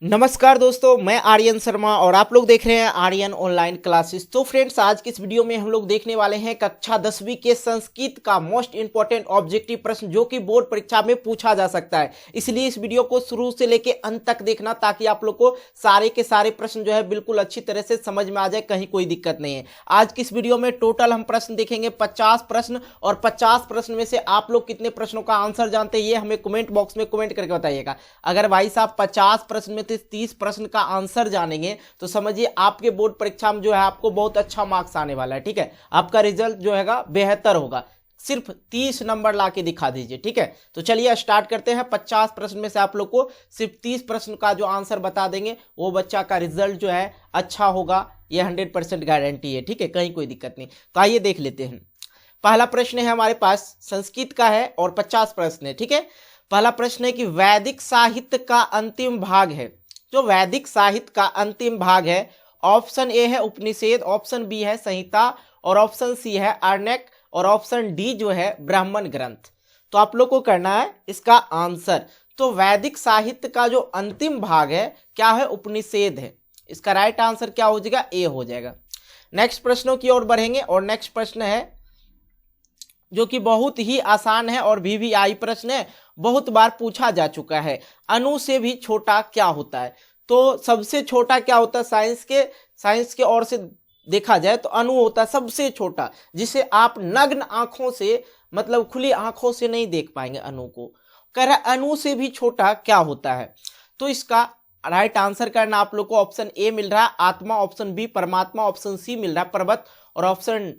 नमस्कार दोस्तों, मैं आर्यन शर्मा और आप लोग देख रहे हैं आर्यन ऑनलाइन क्लासेस। तो फ्रेंड्स, आज की इस वीडियो में हम लोग देखने वाले हैं कक्षा 10वीं के संस्कृत का मोस्ट इंपॉर्टेंट ऑब्जेक्टिव प्रश्न जो कि बोर्ड परीक्षा में पूछा जा सकता है। इसलिए इस वीडियो को शुरू से लेके अंत तक देखना ताकि आप लोग को सारे के सारे प्रश्न जो है बिल्कुल अच्छी तरह से समझ में आ जाए, कहीं कोई दिक्कत नहीं है। आज की इस वीडियो में टोटल हम प्रश्न देखेंगे 50 प्रश्न, और 50 प्रश्न में से आप लोग कितने प्रश्नों का आंसर जानते हैं ये हमें कमेंट बॉक्स में कमेंट करके बताइएगा। अगर भाई साहब 50 प्रश्न में 30 प्रश्न का आंसर जानेंगे तो समझिए आपके बोर्ड परीक्षा में जो है आपको बहुत अच्छा मार्क्स आने वाला है। ठीक है, आपका रिजल्ट जो है बेहतर होगा। सिर्फ 30 नंबर ला के दिखा दीजिए। ठीक है, तो चलिए स्टार्ट करते हैं। 50 प्रश्न में से आप लोग को सिर्फ 30 प्रश्न का जो आंसर बता देंगे वो बच्चा का रिजल्ट जो है अच्छा होगा, ये 100% गारंटी है। ठीक है, कहीं कोई दिक्कत नहीं। तो आइए देख लेते हैं। पहला प्रश्न है हमारे पास, संस्कृत का है और 50 प्रश्न है। ठीक है, पहला प्रश्न है कि वैदिक साहित्य का अंतिम भाग है। जो वैदिक साहित्य का अंतिम भाग है, ऑप्शन ए है उपनिषद, ऑप्शन बी है संहिता, और ऑप्शन सी है आरण्यक, और ऑप्शन डी जो है ब्राह्मण ग्रंथ। तो आप लोग को करना है इसका आंसर। तो वैदिक साहित्य का जो अंतिम भाग है क्या है, उपनिषद है। इसका राइट आंसर क्या हो जाएगा, ए हो जाएगा। नेक्स्ट प्रश्नों की ओर बढ़ेंगे और नेक्स्ट प्रश्न है जो कि बहुत ही आसान है और VVI प्रश्न है, बहुत बार पूछा जा चुका है। अणु से भी छोटा क्या होता है? तो सबसे छोटा क्या होता है साइंस के ओर से देखा जाए तो अणु होता है सबसे छोटा, जिसे आप नग्न आंखों से मतलब खुली आंखों से नहीं देख पाएंगे अणु को। कह रहा है अणु से भी छोटा क्या होता है। तो इसका राइट आंसर करना आप लोग को ऑप्शन ए मिल रहा है आत्मा, ऑप्शन बी परमात्मा, ऑप्शन सी मिल रहा है पर्वत, और ऑप्शन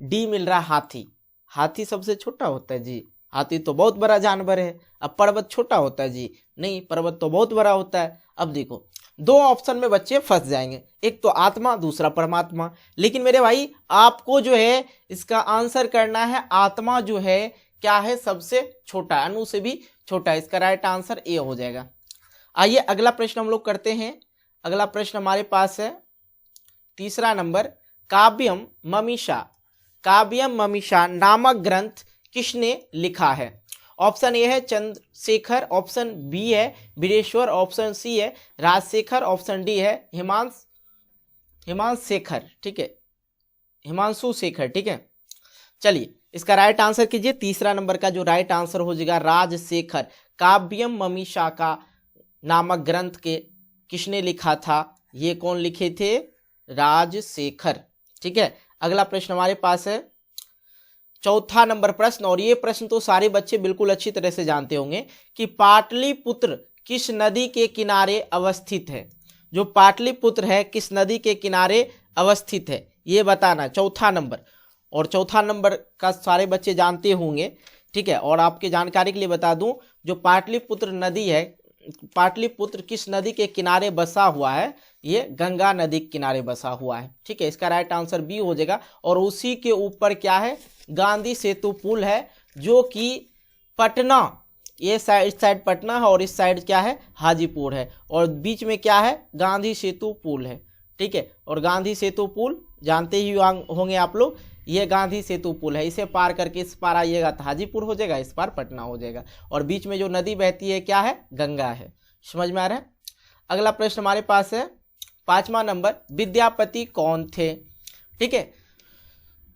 डी मिल रहा है हाथी। हाथी सबसे छोटा होता है जी, हाथी तो बहुत बड़ा जानवर है। अब पर्वत छोटा होता है जी, नहीं, पर्वत तो बहुत बड़ा होता है। अब देखो दो ऑप्शन में बच्चे फंस जाएंगे, एक तो आत्मा दूसरा परमात्मा। लेकिन मेरे भाई आपको जो है इसका आंसर करना है आत्मा जो है क्या है, सबसे छोटा, अणु से भी छोटा। इसका राइट आंसर ए हो जाएगा। आइए अगला प्रश्न हम लोग करते हैं। अगला प्रश्न हमारे पास है तीसरा नंबर, काव्यम ममीषा नामक ग्रंथ किसने लिखा है? ऑप्शन ए है चंद्रशेखर, ऑप्शन बी है वीरेश्वर, ऑप्शन सी है राजशेखर, ऑप्शन डी है हिमांशु शेखर। ठीक है, हिमांशु शेखर। ठीक है, चलिए इसका राइट आंसर कीजिए। तीसरा नंबर का जो राइट आंसर हो जाएगा राजशेखर। काव्यम ममीषा का नामक ग्रंथ के किसने लिखा था? ये कौन लिखे थे? राजशेखर। ठीक है, अगला प्रश्न हमारे पास है चौथा नंबर प्रश्न, और ये प्रश्न तो सारे बच्चे बिल्कुल अच्छी तरह से जानते होंगे कि पाटलिपुत्र किस नदी के किनारे अवस्थित है? जो पाटलिपुत्र है किस नदी के किनारे अवस्थित है ये बताना, चौथा नंबर। और चौथा नंबर का सारे बच्चे जानते होंगे। ठीक है, और आपके जानकारी के लिए बता दूं, जो पाटलिपुत्र नदी है, पाटलिपुत्र किस नदी के किनारे बसा हुआ है? ये गंगा नदी के किनारे बसा हुआ है। ठीक है, इसका राइट आंसर बी हो जाएगा। और उसी के ऊपर क्या है, गांधी सेतु पुल है, जो कि पटना, ये साइड इस साइड पटना है और इस साइड क्या है, हाजीपुर है, और बीच में क्या है, गांधी सेतु पुल है। ठीक है, और गांधी सेतु पुल जानते ही होंगे आप लोग, ये गांधी सेतु पुल है। इसे पार करके इस पार आइएगा तो हाजीपुर हो जाएगा, इस पार पटना हो जाएगा, और बीच में जो नदी बहती है क्या है, गंगा है। समझ में आ रहा है? अगला प्रश्न हमारे पास है पांचवा नंबर, विद्यापति कौन थे? ठीक है,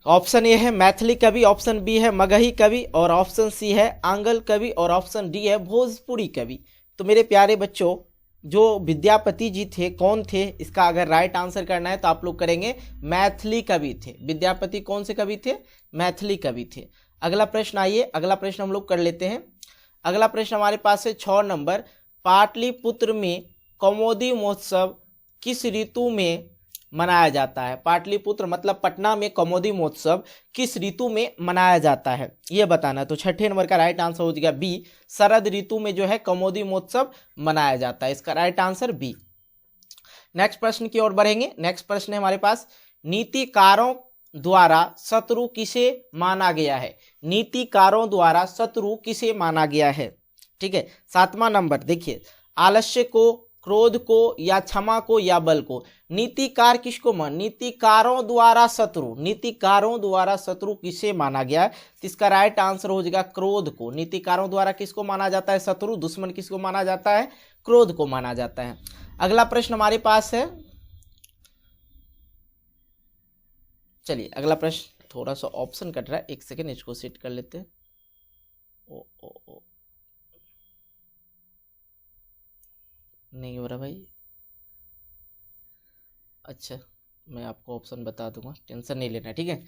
ऑप्शन ए है मैथिली कवि, ऑप्शन बी है मगही कवि, और ऑप्शन सी है आंगल कवि, और ऑप्शन डी है भोजपुरी कवि। तो मेरे प्यारे बच्चों, जो विद्यापति जी थे कौन थे, इसका अगर राइट आंसर करना है तो आप लोग करेंगे मैथिली कवि थे। विद्यापति कौन से कवि थे? मैथिली कवि थे। अगला प्रश्न आइए, अगला प्रश्न हम लोग कर लेते हैं। अगला प्रश्न हमारे पास है 6 नंबर, पाटलिपुत्र में कौमुदी महोत्सव किस ऋतु में मनाया जाता है? पाटलिपुत्र मतलब पटना में कौमुदी महोत्सव किस ऋतु में मनाया जाता है ये बताना। तो छठे नंबर का राइट आंसर हो जाएगा बी, शरद ऋतु में जो है कौमुदी महोत्सव मनाया जाता है। इसका राइट आंसर बी। नेक्स्ट प्रश्न की ओर बढ़ेंगे। नेक्स्ट प्रश्न है हमारे पास, नीतिकारों द्वारा शत्रु किसे माना गया है? नीतिकारों द्वारा शत्रु किसे माना गया है? ठीक है, 7वां नंबर देखिए, आलस्य को, क्रोध को, या क्षमा को, या बल को। नीतिकार किसको मान, नीतिकारों द्वारा शत्रु किसे माना गया? तो इसका राइट आंसर हो जाएगा क्रोध को। नीतिकारों द्वारा किसको माना जाता है शत्रु, दुश्मन किसको माना जाता है? क्रोध को माना जाता है। अगला प्रश्न हमारे पास है, चलिए अगला प्रश्न, थोड़ा सा ऑप्शन कट रहा है, एक सेकेंड इसको सेट कर लेते हैं। ओ नहीं हो रहा भाई, अच्छा मैं आपको ऑप्शन बता दूंगा, टेंशन नहीं लेना, ठीक है।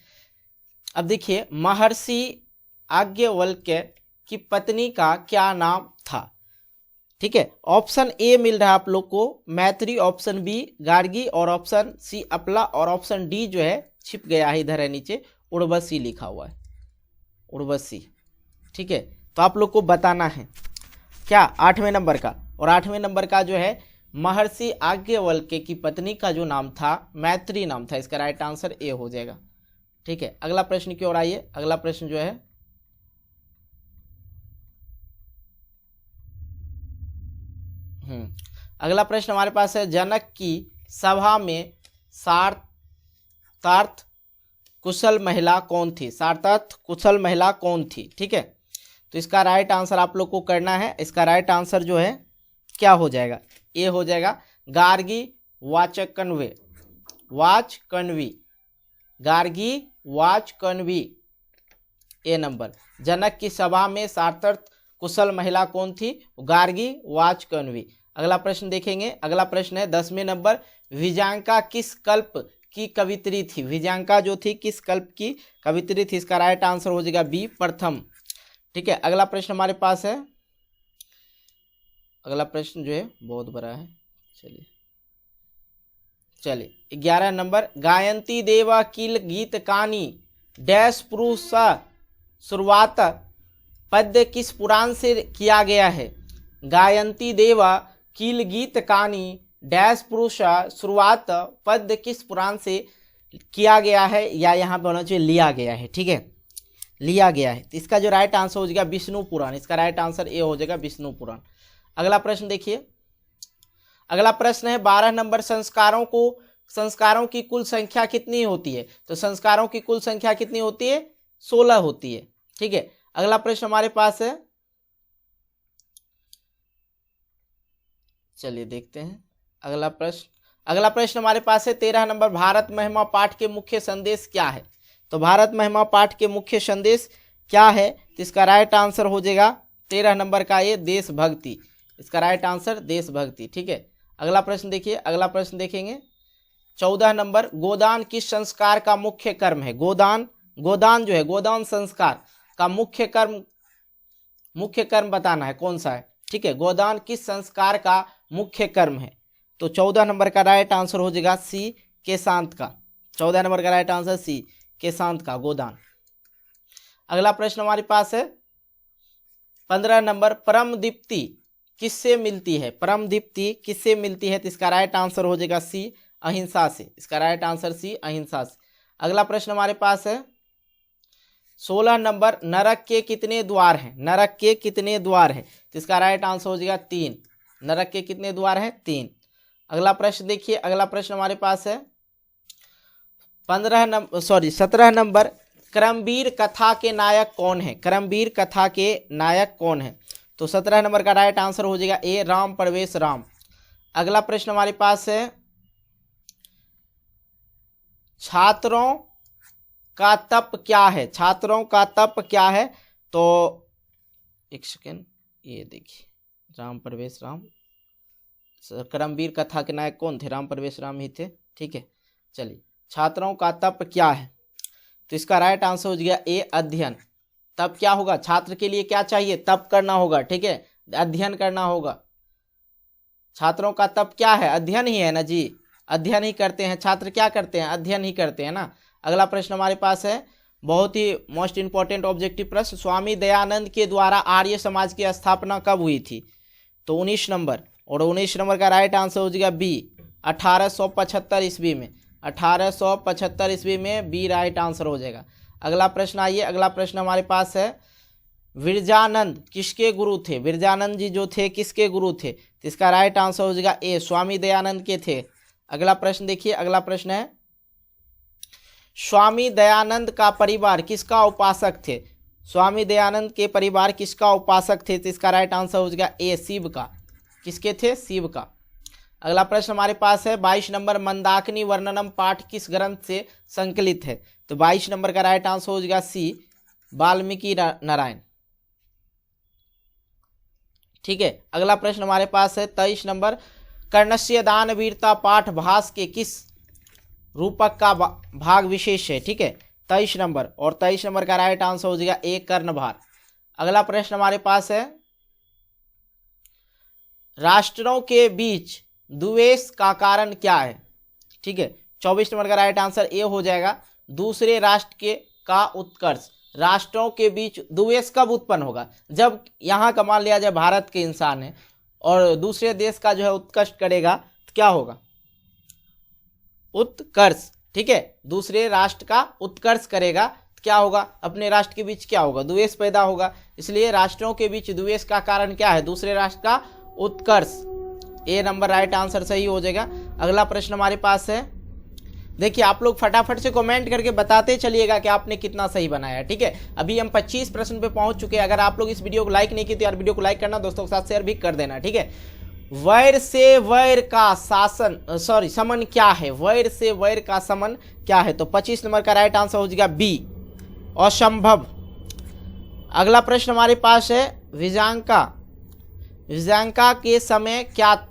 अब देखिए, महर्षि याज्ञवल्क्य की पत्नी का क्या नाम था, ठीक है। ऑप्शन ए मिल रहा है आप लोग को मैत्री, ऑप्शन बी गार्गी, और ऑप्शन सी अपला, और ऑप्शन डी जो है छिप गया है इधर है नीचे, उर्वशी लिखा हुआ है, उर्वशी, ठीक है। तो आप लोग को बताना है क्या 8वें नंबर का, और 8वें नंबर का जो है महर्षि याज्ञवल्क्य की पत्नी का जो नाम था मैत्री नाम था, इसका राइट आंसर ए हो जाएगा, ठीक है। अगला प्रश्न की ओर आइए, अगला प्रश्न जो है अगला प्रश्न हमारे पास है, जनक की सभा में सार्थार्थ कुशल महिला कौन थी, सार्थार्थ कुशल महिला कौन थी, ठीक है। तो इसका राइट आंसर आप लोग को करना है, इसका राइट आंसर जो है क्या हो जाएगा, ए हो जाएगा, गार्गी वाचकन्वे, वाचकन्वी, गार्गी वाचकन्वी, ए नंबर। जनक की सभा में सार्थार्थ कुशल महिला कौन थी, गार्गी वाचकन्वी। अगला प्रश्न देखेंगे, अगला प्रश्न है 10वें नंबर, विजांका किस कल्प की कवित्री थी, विजांका जो थी किस कल्प की कवित्री थी, इसका राइट आंसर हो जाएगा बी प्रथम, ठीक है। अगला प्रश्न हमारे पास है, अगला प्रश्न जो है बहुत बड़ा है, चलिए 11 नंबर, गायंती देवा किल गीत कानी डैश पुरुष शुरुआत पद्य किस पुराण से किया गया है, गायंती देवा किल गीत कानी डैश पुरुष शुरुआत पद्य किस पुराण से किया गया है, या यहाँ पर होना चाहिए लिया गया है, ठीक है, लिया गया है। तो इसका जो राइट आंसर हो जाएगा विष्णु पुराण, इसका राइट आंसर ए हो जाएगा विष्णु पुराण। अगला प्रश्न देखिए, अगला प्रश्न है 12 नंबर, संस्कारों की कुल संख्या कितनी होती है, तो संस्कारों की कुल संख्या कितनी होती है, 16 होती है, ठीक है। अगला प्रश्न हमारे पास है, चलिए देखते हैं अगला प्रश्न हमारे पास है 13 नंबर, भारत महिमा पाठ के मुख्य संदेश क्या है, तो भारत महिमा पाठ के मुख्य संदेश क्या है, तो इसका राइट आंसर हो जाएगा 13 नंबर का ये देशभक्ति, इसका राइट आंसर देशभक्ति, ठीक है। अगला प्रश्न देखिए, अगला प्रश्न देखेंगे 14 नंबर, गोदान किस संस्कार का मुख्य कर्म है, गोदान जो है गोदान संस्कार का मुख्य कर्म बताना है कौन सा है, ठीक है। गोदान किस संस्कार का मुख्य कर्म है, तो 14 नंबर का राइट आंसर हो जाएगा सी केशांत का, 14 नंबर का राइट आंसर सी केशांत का, गोदान। अगला प्रश्न हमारे पास है 15 नंबर, परम दीप्ति किससे मिलती है, परम दीप्ति किससे मिलती है, तो इसका राइट आंसर हो जाएगा सी अहिंसा से, इसका राइट आंसर सी अहिंसा से। अगला प्रश्न हमारे पास है 16 नंबर, नरक के कितने द्वार हैं, नरक के कितने द्वार हैं, तो इसका राइट आंसर हो जाएगा 3, नरक के कितने द्वार हैं, 3। अगला प्रश्न देखिए, अगला प्रश्न हमारे पास है 17 नंबर, क्रमवीर कथा के नायक कौन है, क्रमवीर कथा के नायक कौन है, तो 17 नंबर का राइट आंसर हो जाएगा ए राम प्रवेश राम। अगला प्रश्न हमारे पास है, छात्रों का तप क्या है, छात्रों का तप क्या है, तो एक सेकेंड, ये देखिए राम प्रवेश राम, क्रमवीर कथा के नायक कौन थे, राम प्रवेश राम ही थे, ठीक है। चलिए, छात्रों का तप क्या है, तो इसका राइट आंसर हो गया ए अध्ययन। तब क्या होगा, छात्र के लिए क्या चाहिए, तप करना होगा, ठीक है, अध्ययन करना होगा। छात्रों का तप क्या है, अध्ययन ही है ना जी, अध्ययन ही करते हैं छात्र, क्या करते हैं, अध्ययन ही करते हैं ना। अगला प्रश्न हमारे पास है बहुत ही मोस्ट इंपॉर्टेंट ऑब्जेक्टिव प्रश्न, स्वामी दयानंद के द्वारा आर्य समाज की स्थापना कब हुई थी, तो 19 नंबर, और 19 नंबर का राइट आंसर हो जाएगा बी 1875 ईस्वी में, 1875 ईस्वी में बी राइट आंसर हो जाएगा। अगला प्रश्न आइए, अगला प्रश्न हमारे पास है विरजानंद किसके गुरु थे, विरजानंद जी जो थे किसके गुरु थे, तो इसका राइट आंसर हो जाएगा ए स्वामी दयानंद के थे। अगला प्रश्न देखिए, अगला प्रश्न है स्वामी दयानंद का परिवार किसका उपासक थे, स्वामी दयानंद के परिवार किसका उपासक थे, तो इसका राइट आंसर हो जाएगा ए शिव का, किसके थे? शिव का। अगला प्रश्न हमारे पास है 22 नंबर, मंदाकिनी वर्णनम पाठ किस ग्रंथ से संकलित है? तो 22 नंबर का राइट आंसर हो जाएगा सी, वाल्मीकि नारायण। ठीक है। अगला प्रश्न हमारे पास है 23 नंबर, कर्णस्य दान वीरता पाठ भास के किस रूपक का भाग विशेष है? ठीक है, 23 नंबर, और 23 नंबर का राइट आंसर हो जाएगा ए, कर्णभार। अगला प्रश्न हमारे पास है राष्ट्रों के बीच द्वेष का कारण क्या है? ठीक है, 24 नंबर का राइट आंसर ए हो जाएगा, दूसरे राष्ट्र के का उत्कर्ष। राष्ट्रों के बीच द्वेष कब उत्पन्न होगा? जब यहाँ का मान लिया जाए भारत के इंसान है और दूसरे देश का जो है उत्कर्ष करेगा तो क्या होगा? उत्कर्ष। ठीक है, दूसरे राष्ट्र का उत्कर्ष करेगा तो क्या होगा? अपने राष्ट्र के बीच क्या होगा? द्वेष पैदा होगा। इसलिए राष्ट्रों के बीच द्वेष का कारण क्या है? दूसरे राष्ट्र का उत्कर्ष। ए नंबर राइट आंसर सही हो जाएगा। अगला प्रश्न हमारे पास है, देखिए आप लोग फटाफट से कमेंट करके बताते चलिएगा कि आपने कितना सही बनाया। ठीक है, अभी हम 25 प्रश्न पे पहुंच चुके हैं। अगर आप लोग इस वीडियो को लाइक नहीं किए तो यार वीडियो को लाइक करना, दोस्तों के साथ शेयर भी कर देना। ठीक है, वैर से वैर का समन क्या है? वैर से वैर का समन क्या है? तो 25 नंबर का राइट आंसर हो जाएगा बी, असंभव। अगला प्रश्न हमारे पास है विजांका के समय क्या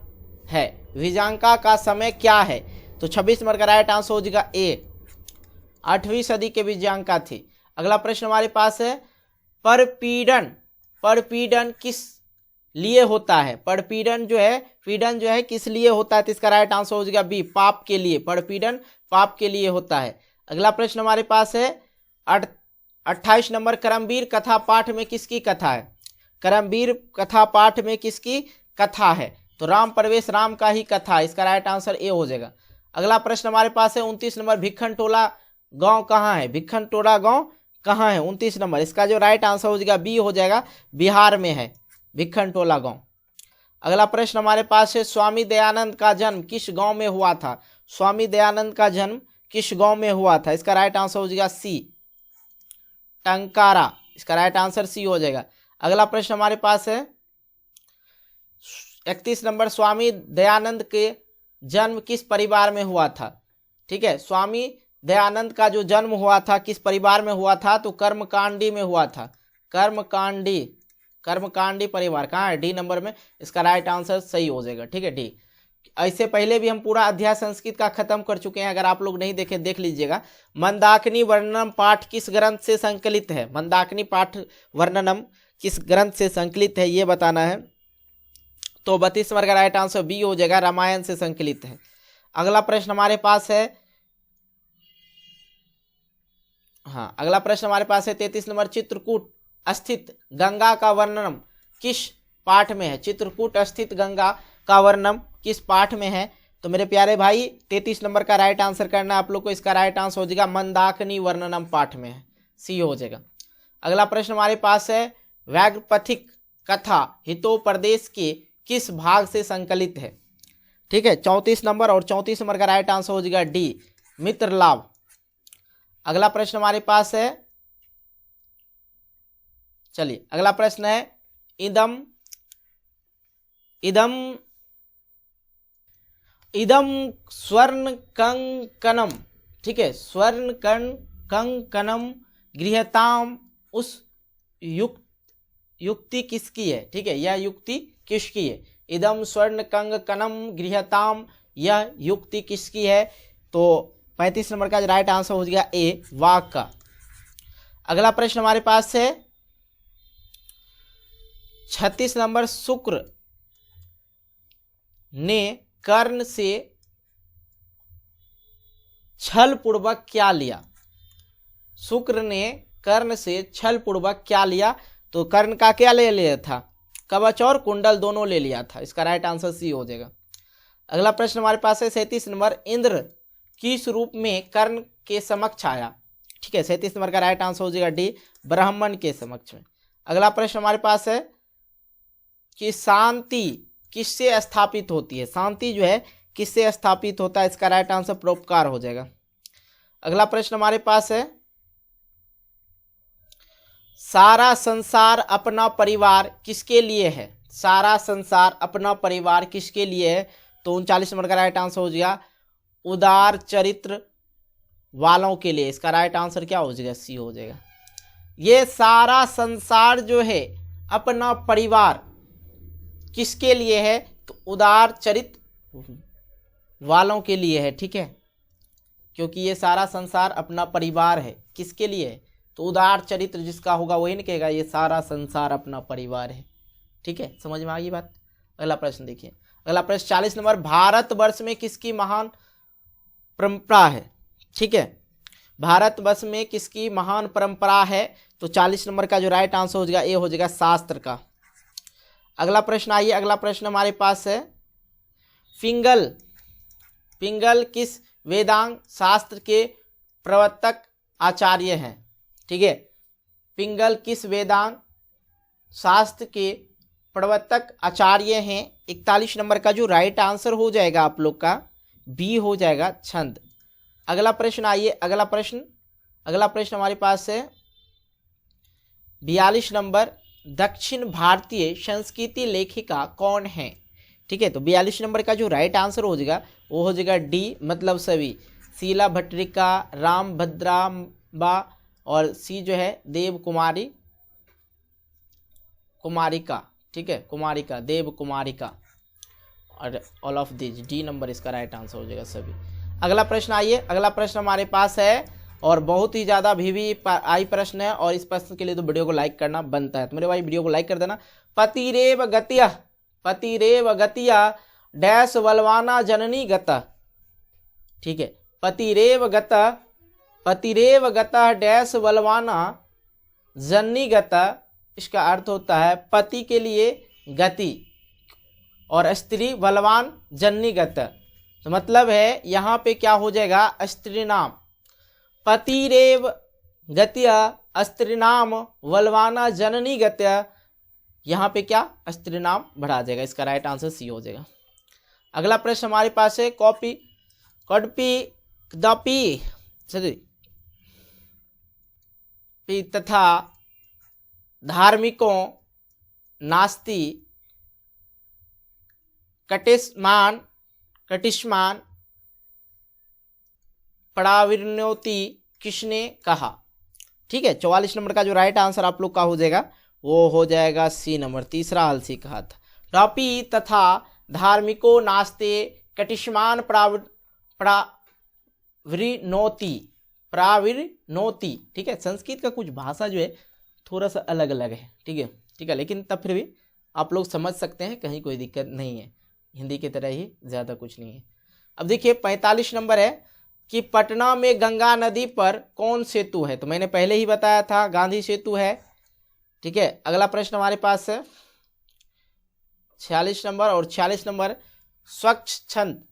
है? विजांका का समय क्या है? तो 26 नंबर का राइट आंसर हो जाएगा ए, 8वीं सदी के विजांका थी। अगला प्रश्न हमारे पास है परपीड़न किस लिए होता है? पीड़न जो है किस लिए होता है? तो इसका राइट आंसर हो जाएगा बी, पाप के लिए। परपीड़न पाप के लिए होता है। अगला प्रश्न हमारे पास है 28 नंबर, करमवीर कथा पाठ में किसकी कथा है? करमवीर कथा पाठ में किसकी कथा है? तो राम प्रवेश राम का ही कथा। इसका राइट आंसर ए हो जाएगा। अगला प्रश्न हमारे पास है 29 नंबर, भिखनटोला गांव कहाँ है? भिखनटोला गांव कहाँ है? 29 नंबर, इसका जो राइट आंसर हो जाएगा बी हो जाएगा, बिहार में है भिखनटोला गांव। अगला प्रश्न हमारे पास है स्वामी दयानंद का जन्म किस गांव में हुआ था? स्वामी दयानंद का जन्म किस गांव में हुआ था? इसका राइट आंसर हो जाएगा सी, टंकारा। इसका राइट आंसर सी हो जाएगा। अगला प्रश्न हमारे पास है 31 नंबर, स्वामी दयानंद के जन्म किस परिवार में हुआ था? ठीक है, स्वामी दयानंद का जो जन्म हुआ था किस परिवार में हुआ था? तो कर्मकांडी में हुआ था। कर्मकांडी परिवार कहाँ है? डी नंबर में। इसका राइट आंसर सही हो जाएगा। ठीक है, डी। ऐसे पहले भी हम पूरा अध्याय संस्कृत का खत्म कर चुके हैं, अगर आप लोग नहीं देखे देख लीजिएगा। मंदाकिनी वर्णनम पाठ किस ग्रंथ से संकलित है? मंदाकिनी पाठ वर्णनम किस ग्रंथ से संकलित है ये बताना है। तो 32 नंबर का राइट आंसर बी हो जाएगा, रामायण से संकलित है। अगला प्रश्न हमारे पास है अगला प्रश्न हमारे पास है 33 नंबर, चित्रकूट स्थित गंगा का वर्णनम किस पाठ में है? चित्रकूट स्थित गंगा का वर्णन किस पाठ में है? तो मेरे प्यारे भाई 33 नंबर का राइट आंसर करना आप लोग को। इसका राइट आंसर हो जाएगा मंदाकिनी वर्णनम पाठ में है, सी हो जाएगा। अगला प्रश्न हमारे पास है व्याघ्रपथिक कथा हितोपदेश के किस भाग से संकलित है? ठीक है, 34 नंबर, और 34 नंबर का राइट आंसर हो जाएगा डी, मित्र लाभ। अगला प्रश्न हमारे पास है, चलिए अगला प्रश्न है इदम स्वर्ण कंकणम। ठीक है, स्वर्ण कंकणम गृहताम, उस युक्ति किसकी है? ठीक है, यह युक्ति किसकी है? इदम स्वर्ण कंकणम गृहताम, यह युक्ति किसकी है? तो 35 नंबर का राइट आंसर हो जाएगा ए, वाघ का। अगला प्रश्न हमारे पास है 36 नंबर, शुक्र ने कर्ण से छल पूर्वक क्या लिया? शुक्र ने कर्ण से छल पूर्वक क्या लिया? तो कर्ण का क्या ले लिया था? कवच और कुंडल दोनों ले लिया था। इसका राइट आंसर सी हो जाएगा। अगला प्रश्न हमारे पास है 37 नंबर, इंद्र किस रूप में कर्ण के समक्ष आया? ठीक है, 37 नंबर का राइट आंसर हो जाएगा डी, ब्राह्मण के समक्ष में। अगला प्रश्न हमारे पास है कि शांति किससे स्थापित होती है? शांति जो है किससे स्थापित होता है? इसका राइट आंसर परोपकार हो जाएगा। अगला प्रश्न हमारे पास है सारा संसार अपना परिवार किसके लिए है? सारा संसार अपना परिवार किसके लिए है? तो 39 नंबर का राइट आंसर हो जाएगा उदार चरित्र वालों के लिए। इसका राइट आंसर क्या हो जाएगा? सी हो जाएगा। ये सारा संसार जो है अपना परिवार किसके लिए है? तो उदार चरित्र वालों के लिए है, ठीक है, क्योंकि ये सारा संसार अपना परिवार है। किसके लिए है? तो उदार चरित्र जिसका होगा वही नहीं कहेगा ये सारा संसार अपना परिवार है, ठीक है। समझ में आ गई बात? अगला प्रश्न देखिए, अगला प्रश्न 40 नंबर, भारतवर्ष में किसकी महान परंपरा है? ठीक है, भारतवर्ष में किसकी महान परंपरा है? तो 40 नंबर का जो राइट आंसर हो जाएगा ए हो जाएगा शास्त्र का। अगला प्रश्न आइए, अगला प्रश्न हमारे पास है पिंगल। पिंगल किस वेदांग शास्त्र के प्रवर्तक आचार्य हैं? ठीक है, पिंगल किस वेदांग शास्त्र के प्रवर्तक आचार्य हैं? 41 नंबर का जो राइट आंसर हो जाएगा आप लोग का बी हो जाएगा छंद। अगला प्रश्न आइए, अगला प्रश्न हमारे पास है 42 नंबर, दक्षिण भारतीय संस्कृति लेखिका कौन है? ठीक है, तो 42 नंबर का जो राइट आंसर हो जाएगा वो हो जाएगा डी मतलब सभी, शीला भट्टरिका, राम भद्राम्बा और सी जो है देव कुमारिका, ठीक है, कुमारिका, देव कुमारिका और all of this, D number इसका राइट आंसर हो जाएगा सभी। अगला प्रश्न आइए, अगला प्रश्न हमारे पास है और बहुत ही ज़्यादा VVI प्रश्न है और इस प्रश्न के लिए तो वीडियो को लाइक करना बनता है, तो मेरे भाई वीडियो को लाइक कर देना। पतिरेव गतिया डैश बलवाना जननी गता, ठीक है, पतिरेव गता डैश बलवाना जननी गता, इसका अर्थ होता है पति के लिए गति और स्त्री बलवान जननी गता। तो मतलब है यहाँ पे क्या हो जाएगा? स्त्री नाम पतिरेव गत्या स्त्री नाम बलवाना जननी गत्या, यहाँ पे क्या स्त्री नाम बढ़ा जाएगा। इसका राइट आंसर सी हो जाएगा। अगला प्रश्न हमारे पास है कॉपी तथा धार्मिकों नास्ति कटिष्मान पराविर्नोति किसने कहा? ठीक है, 44 नंबर का जो राइट आंसर आप लोग का हो जाएगा वो हो जाएगा सी नंबर, तीसरा आलसी कहा था। टॉपी तथा धार्मिको नास्ते कटिष्मान प्राविर्नोति, ठीक है, संस्कृत का कुछ भाषा जो है थोड़ा सा अलग अलग है, ठीक है, लेकिन तब फिर भी आप लोग समझ सकते हैं, कहीं कोई दिक्कत नहीं है, हिंदी की तरह ही ज़्यादा कुछ नहीं है। अब देखिए 45 नंबर है कि पटना में गंगा नदी पर कौन सेतु है? तो मैंने पहले ही बताया था गांधी सेतु है, ठीक है। अगला प्रश्न हमारे पास है 46 नंबर और 46 नंबर, स्वच्छ छंद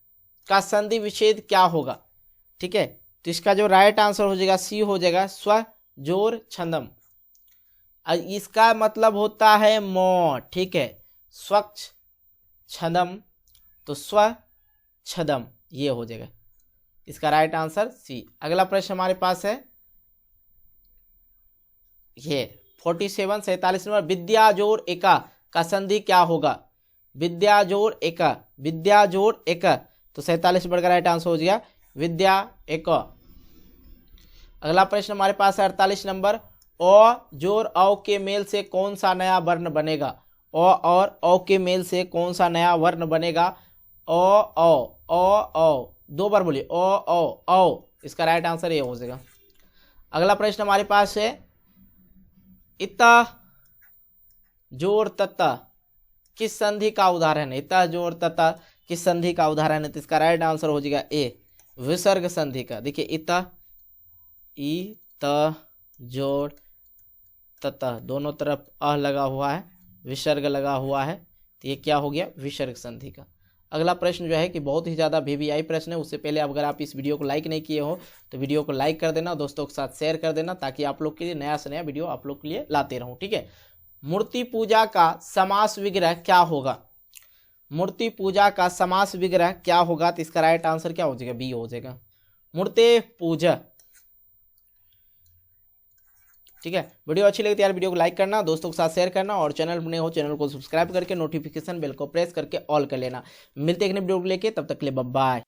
का संधि विच्छेद क्या होगा? ठीक है, तो इसका जो राइट आंसर हो जाएगा सी हो जाएगा स्व जोर छंदम। इसका मतलब होता है मौ, ठीक है, स्वच्छ छदम तो स्व छदम, ये हो जाएगा इसका राइट आंसर सी। अगला प्रश्न हमारे पास है ये 47 नंबर, विद्या जोड़ एका का संधि क्या होगा? विद्या जोड़ एका तो 47 नंबर का राइट आंसर हो जाएगा विद्या एक। अगला प्रश्न हमारे पास है 48 नंबर, ओ जोर औ के मेल से कौन सा नया वर्ण बनेगा? ओ और औ के मेल से कौन सा नया वर्ण बनेगा? ओ, दो बार बोलिए ओ, इसका राइट आंसर ये हो जाएगा। अगला प्रश्न हमारे पास है इता जोर तता किस संधि का उदाहरण है? इता जोर तता किस संधि का उदाहरण है? तो इसका राइट आंसर हो जाएगा ए विसर्ग संधि का। देखिए इता जोड़ तता दोनों तरफ अ लगा हुआ है, विसर्ग लगा हुआ है, तो ये क्या हो गया? विसर्ग संधि का। अगला प्रश्न जो है कि बहुत ही ज़्यादा VVI प्रश्न है, उससे पहले अगर आप इस वीडियो को लाइक नहीं किए हो तो वीडियो को लाइक कर देना, दोस्तों के साथ शेयर कर देना, ताकि आप लोग के लिए नया से नया वीडियो आप लोग के लिए लाते रहूं, ठीक है। मूर्ति पूजा का समास विग्रह क्या होगा? मूर्ति पूजा का समास विग्रह क्या होगा? तो इसका राइट आंसर क्या हो जाएगा? बी हो जाएगा मूर्ति पूजा। ठीक है, वीडियो अच्छी लगी तो यार वीडियो को लाइक करना, दोस्तों के साथ शेयर करना, और चैनल पर नए हो चैनल को सब्सक्राइब करके नोटिफिकेशन बेल को प्रेस करके ऑल कर लेना। मिलते हैं एक नई वीडियो को लेके, तब तक के लिए बाय बाय।